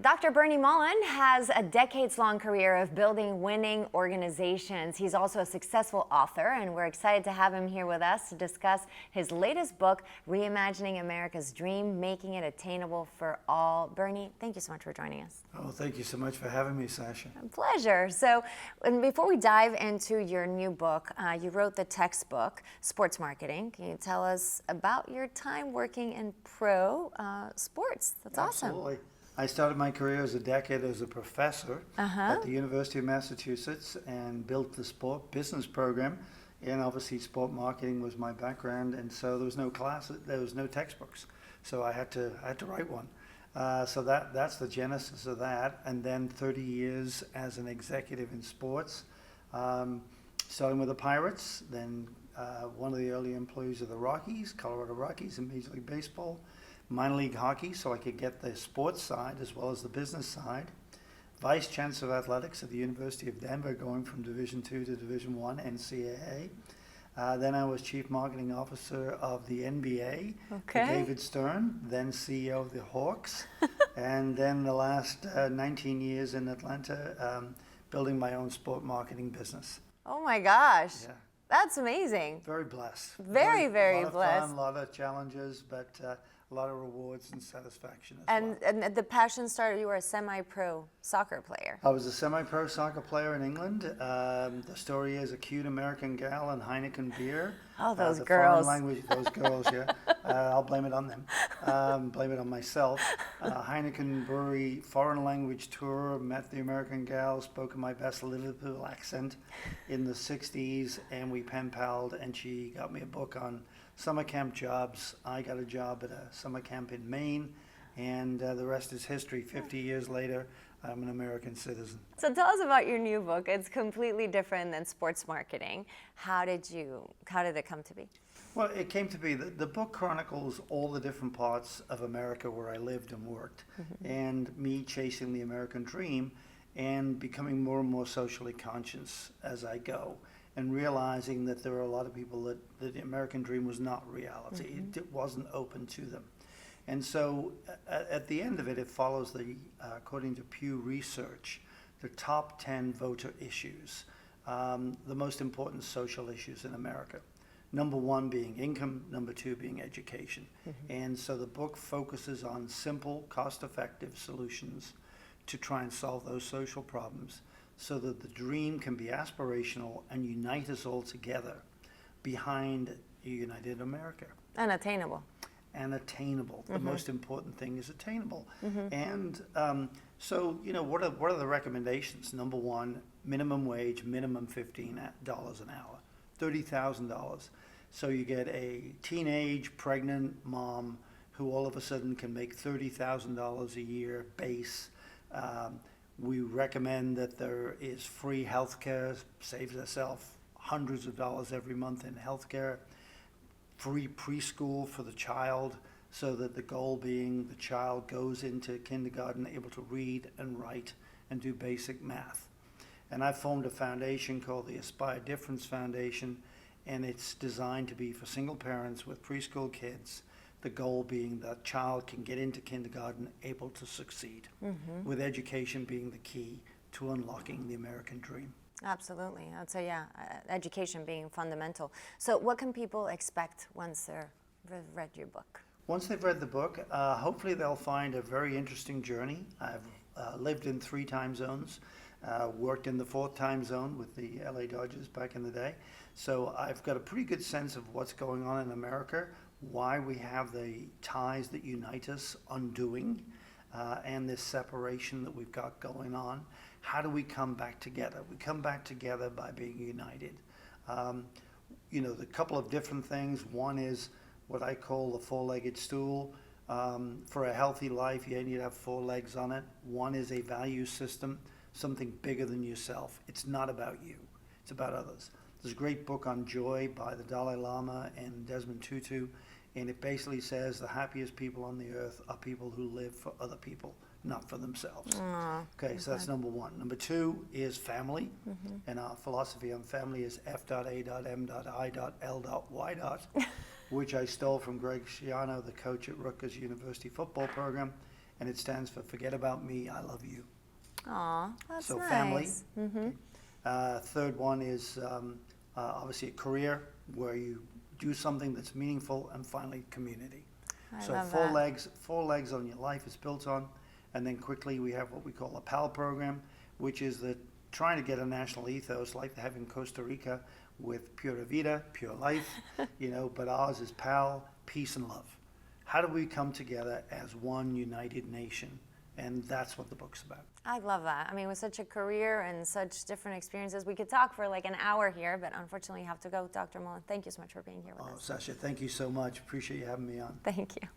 Dr. Bernie Mullin has a decades-long career of building winning organizations. He's also a successful author, and we're excited to have him here with us to discuss his latest book, Reimagining America's Dream, Making It Attainable for All. Bernie, thank you so much for joining us. Oh, thank you so much for having me, Sasha. A pleasure. So, and before we dive into your new book, you wrote the textbook, Sports Marketing. Can you tell us about your time working in pro sports? That's awesome. Absolutely. I started my career as a decade as a professor at the University of Massachusetts and built the sport business program. And obviously sport marketing was my background, and so there was no classes, there was no textbooks. So I had to write one. So that's the genesis of that. And then 30 years as an executive in sports, starting with the Pirates, then one of the early employees of the Rockies, Colorado Rockies in Major League Baseball, minor league hockey, so I could get the sports side as well as the business side. Vice Chancellor of Athletics at the University of Denver, going from Division II to Division I NCAA. Then I was Chief Marketing Officer of the NBA for David Stern, then CEO of the Hawks, and then the last 19 years in Atlanta, building my own sport marketing business. Oh my gosh. Yeah. That's amazing. Very blessed. Very blessed. A lot of fun, a lot of challenges, but a lot of rewards and satisfaction as well. And the passion started, you were a semi-pro soccer player. I was a semi-pro soccer player in England. The story is a cute American gal and Heineken beer. Oh, those the girls. Foreign language, those girls, yeah. I'll blame it on them. Blame it on myself. Heineken Brewery foreign language tour, met the American gal, spoke in my best Liverpool accent in the 60s, and we pen palled, and she got me a book on summer camp jobs. I got a job at a summer camp in Maine, and the rest is history. 50 years later, I'm an American citizen. So tell us about your new book. It's completely different than sports marketing. How did it come to be? Well, it came to be, the book chronicles all the different parts of America where I lived and worked, and me chasing the American dream and becoming more and more socially conscious as I go, and realizing that there are a lot of people that the American dream was not reality. It wasn't open to them. And so at the end of it, it follows according to Pew Research, the top 10 voter issues, the most important social issues in America. Number one being income, number two being education. And so the book focuses on simple, cost-effective solutions to try and solve those social problems, so that the dream can be aspirational and unite us all together behind a united America. And attainable. And attainable. The most important thing is attainable. And so, you know, what are the recommendations? Number one, minimum wage, minimum $15 an hour, $30,000. So you get a teenage pregnant mom who all of a sudden can make $30,000 a year base. We recommend that there is free health care, saves herself hundreds of dollars every month in health care, free preschool for the child, so that the goal being the child goes into kindergarten able to read and write and do basic math. And I've formed a foundation called the Aspire Difference Foundation, and it's designed to be for single parents with preschool kids, the goal being that child can get into kindergarten able to succeed, with education being the key to unlocking the American dream. Absolutely. I'd say, yeah, education being fundamental. So what can people expect once they've read your book? Once they've read the book, hopefully they'll find a very interesting journey. I've lived in 3 time zones, worked in the 4th time zone with the LA Dodgers back in the day. So I've got a pretty good sense of what's going on in America, why we have the ties that unite us undoing, and this separation that we've got going on. How do we come back together? We come back together by being united. You know, the couple of different things. One is what I call the 4-legged stool. For a healthy life, you need to have 4 legs on it. One is a value system, something bigger than yourself. It's not about you, it's about others. There's a great book on joy by the Dalai Lama and Desmond Tutu, and it basically says the happiest people on the earth are people who live for other people, not for themselves. Okay, so that's number one. Number two is family, and our philosophy on family is F.A.M.I.L.Y. which I stole from Greg Schiano, the coach at Rutgers University football program. and it stands for Forget About Me, I Love You. Aw, that's So nice. family. Third one is obviously a career where you do something that's meaningful, and finally community. I So love four that. legs on your life is built on, and then quickly we have what we call a PAL program, which is the trying to get a national ethos like they have in Costa Rica with Pura Vida, pure life, but ours is PAL, peace and love. How do we come together as one united nation? And that's what the book's about. I love that. I mean, with such a career and such different experiences, we could talk for like an hour here, but unfortunately you have to go. Dr. Mullin, thank you so much for being here with us. Sasha, thank you so much. Appreciate you having me on. Thank you.